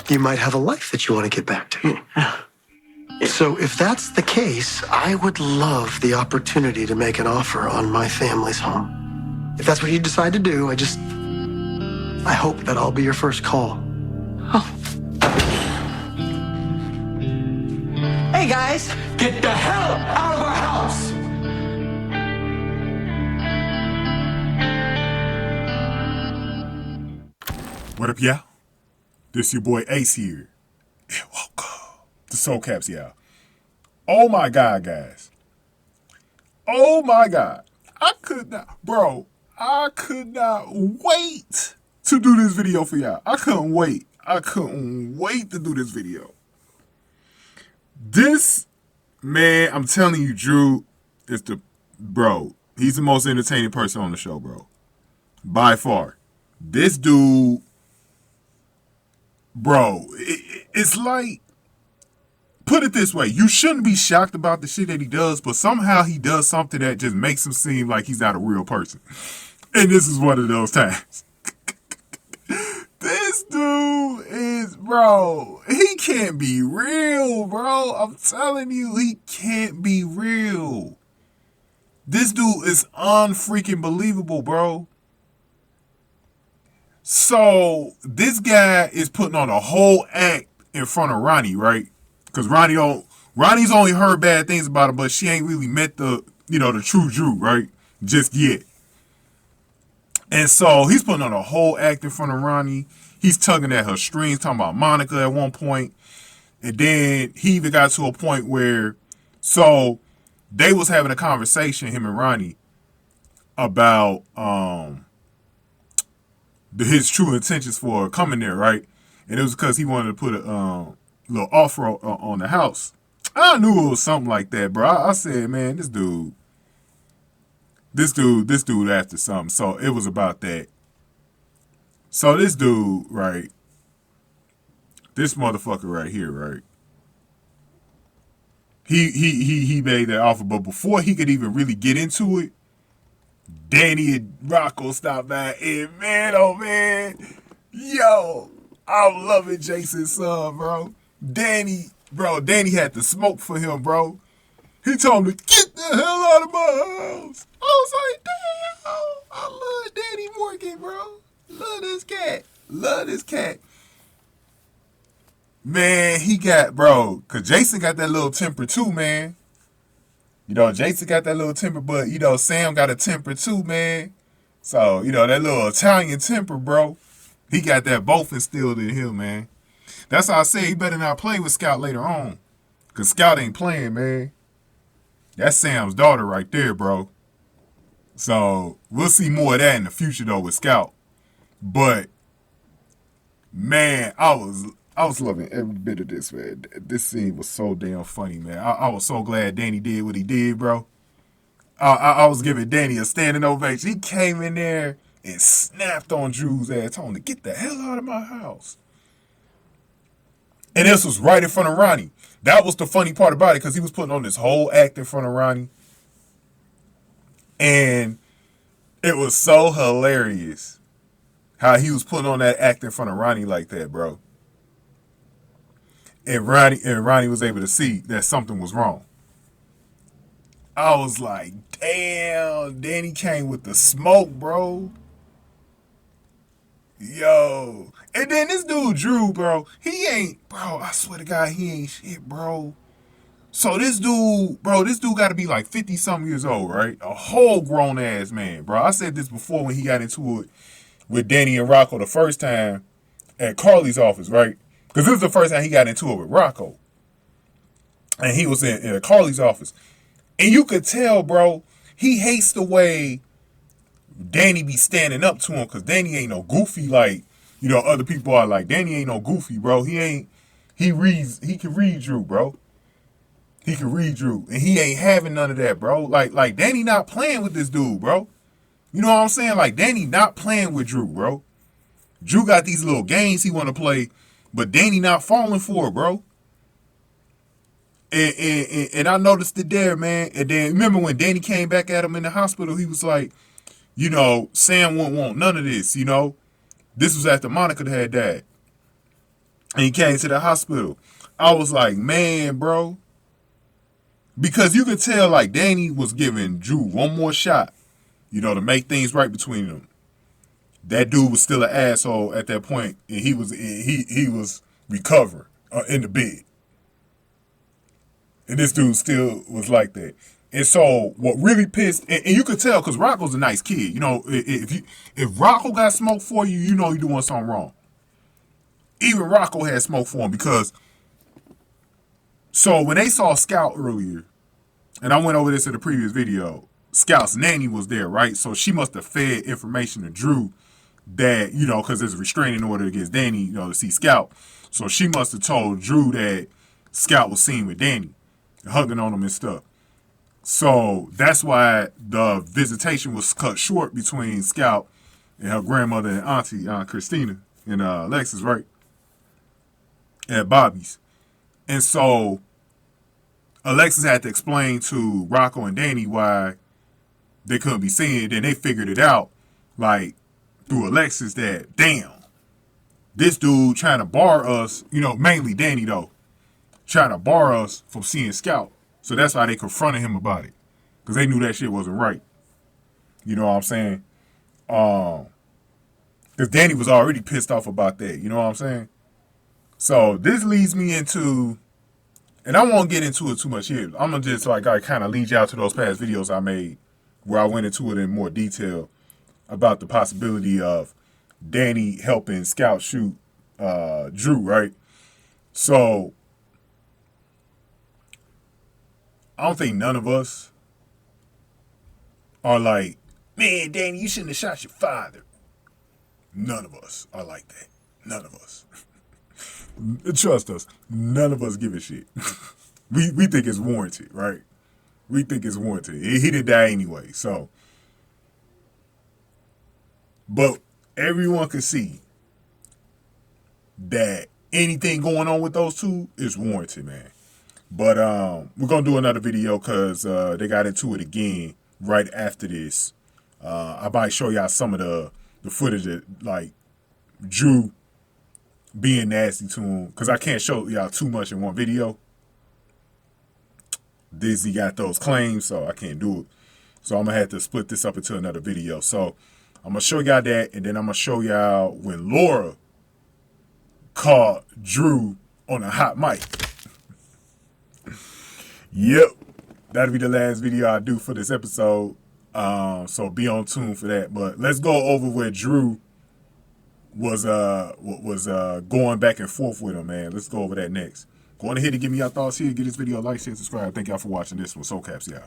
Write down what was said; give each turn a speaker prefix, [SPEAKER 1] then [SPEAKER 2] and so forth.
[SPEAKER 1] you might have a life that you want to get back to. So if that's the case, I would love the opportunity to make an offer on my family's home. If that's what you decide to do, I hope that I'll be your first call.
[SPEAKER 2] Hey, guys.
[SPEAKER 3] Get the hell out of our house!
[SPEAKER 4] What up, y'all? This your boy Ace here. And welcome to Soul Caps, y'all. Oh my God, guys. Oh my God. I could not wait to do this video for y'all. I couldn't wait to do this video. This, man, I'm telling you, Drew is he's the most entertaining person on the show, bro. By far. This dude, bro, it's like, put it this way, you shouldn't be shocked about the shit that he does, but somehow he does something that just makes him seem like he's not a real person. And this is one of those times. This dude is, bro, he can't be real, bro. I'm telling you, he can't be real. This dude is unfreaking believable, bro. So, this guy is putting on a whole act in front of Ronnie, right? Because Ronnie's only heard bad things about him, but she ain't really met the true Drew, right? Just yet. And so he's putting on a whole act in front of Ronnie. He's tugging at her strings, talking about Monica at one point. And then he even got to a point where, so they was having a conversation, him and Ronnie, about his true intentions for coming there, right? And it was because he wanted to put a little offer on the house. I knew it was something like that, bro. I said, man, this dude after something. So it was about that. So this dude, right? This motherfucker right here, right? He made that offer, but before he could even really get into it, Danny and Rocco stopped by, and man, oh man, yo, I'm loving Jason's son, bro. Danny had to smoke for him, bro. He told him to get the hell out of my house. I was like, damn, I love Danny Morgan, bro. Love this cat. Man, because Jason got that little temper too, man. Jason got that little temper, but, Sam got a temper too, man. So, that little Italian temper, bro, he got that both instilled in him, man. That's how I say he better not play with Scout later on. Because Scout ain't playing, man. That's Sam's daughter right there, bro. So, we'll see more of that in the future, though, with Scout. But, man, I was loving every bit of this, man. This scene was so damn funny, man. I was so glad Danny did what he did, bro. I was giving Danny a standing ovation. He came in there and snapped on Drew's ass, told him to get the hell out of my house. And this was right in front of Ronnie. That was the funny part about it, because he was putting on this whole act in front of Ronnie. And it was so hilarious how he was putting on that act in front of Ronnie like that, bro. And Ronnie was able to see that something was wrong. I was like, damn, Danny came with the smoke, bro. Yo. And then this dude, Drew, bro, I swear to God, he ain't shit, bro. So this dude got to be like 50-something years old, right? A whole grown-ass man, bro. I said this before when he got into it with Danny and Rocco the first time at Carly's office, right? Because this is the first time he got into it with Rocco. And he was in Carly's office. And you could tell, bro, he hates the way Danny be standing up to him, because Danny ain't no goofy like, other people are. Like, Danny ain't no goofy, bro. He can read Drew, bro. He can read Drew. And he ain't having none of that, bro. Like Danny not playing with this dude, bro. You know what I'm saying? Like, Danny not playing with Drew, bro. Drew got these little games he want to play, but Danny not falling for it, bro. And I noticed it there, man. And then remember when Danny came back at him in the hospital, he was like, Sam won't want none of this, This was after Monica had died. And he came to the hospital. I was like, man, bro. Because you could tell, like, Danny was giving Drew one more shot, to make things right between them. That dude was still an asshole at that point, and he was recovering in the bed. And this dude still was like that. And so what really pissed, and you could tell, because Rocco's a nice kid. If Rocco got smoke for you, you know you're doing something wrong. Even Rocco had smoke for him because, so when they saw Scout earlier, and I went over this in the previous video, Scout's nanny was there, right? So she must have fed information to Drew that, because there's a restraining order against Danny, to see Scout. So she must have told Drew that Scout was seen with Danny, hugging on him and stuff. So that's why the visitation was cut short between Scout and her grandmother and auntie, Kristina, and Alexis, right? At Bobby's. And so Alexis had to explain to Rocco and Danny why they couldn't be seen. Then they figured it out, like, through Alexis, that, damn, this dude trying to bar us, mainly Danny, though, trying to bar us from seeing Scout. So that's why they confronted him about it. Because they knew that shit wasn't right. You know what I'm saying? Because Danny was already pissed off about that. You know what I'm saying? So this leads me into, and I won't get into it too much here. I'm going to just kind of lead you out to those past videos I made where I went into it in more detail about the possibility of Danny helping Scout shoot Drew, right? So I don't think none of us are like, man, Danny, you shouldn't have shot your father. None of us are like that. None of us. Trust us. None of us give a shit. We think it's warranted, right? We think it's warranted. He didn't die anyway, so. But everyone can see that anything going on with those two is warranted, man. But we're going to do another video because they got into it again right after this. I might show y'all some of the footage that, like, Drew being nasty to him. Because I can't show y'all too much in one video. Disney got those claims, so I can't do it. So I'm going to have to split this up into another video. So I'm going to show y'all that, and then I'm going to show y'all when Laura caught Drew on a hot mic. Yep. That'll be the last video I do for this episode. So be on tune for that. But let's go over where Drew was going back and forth with him, man. Let's go over that next. Go on ahead and give me your thoughts here. Give this video a like, share, subscribe. Thank y'all for watching this one. Soul Caps, y'all.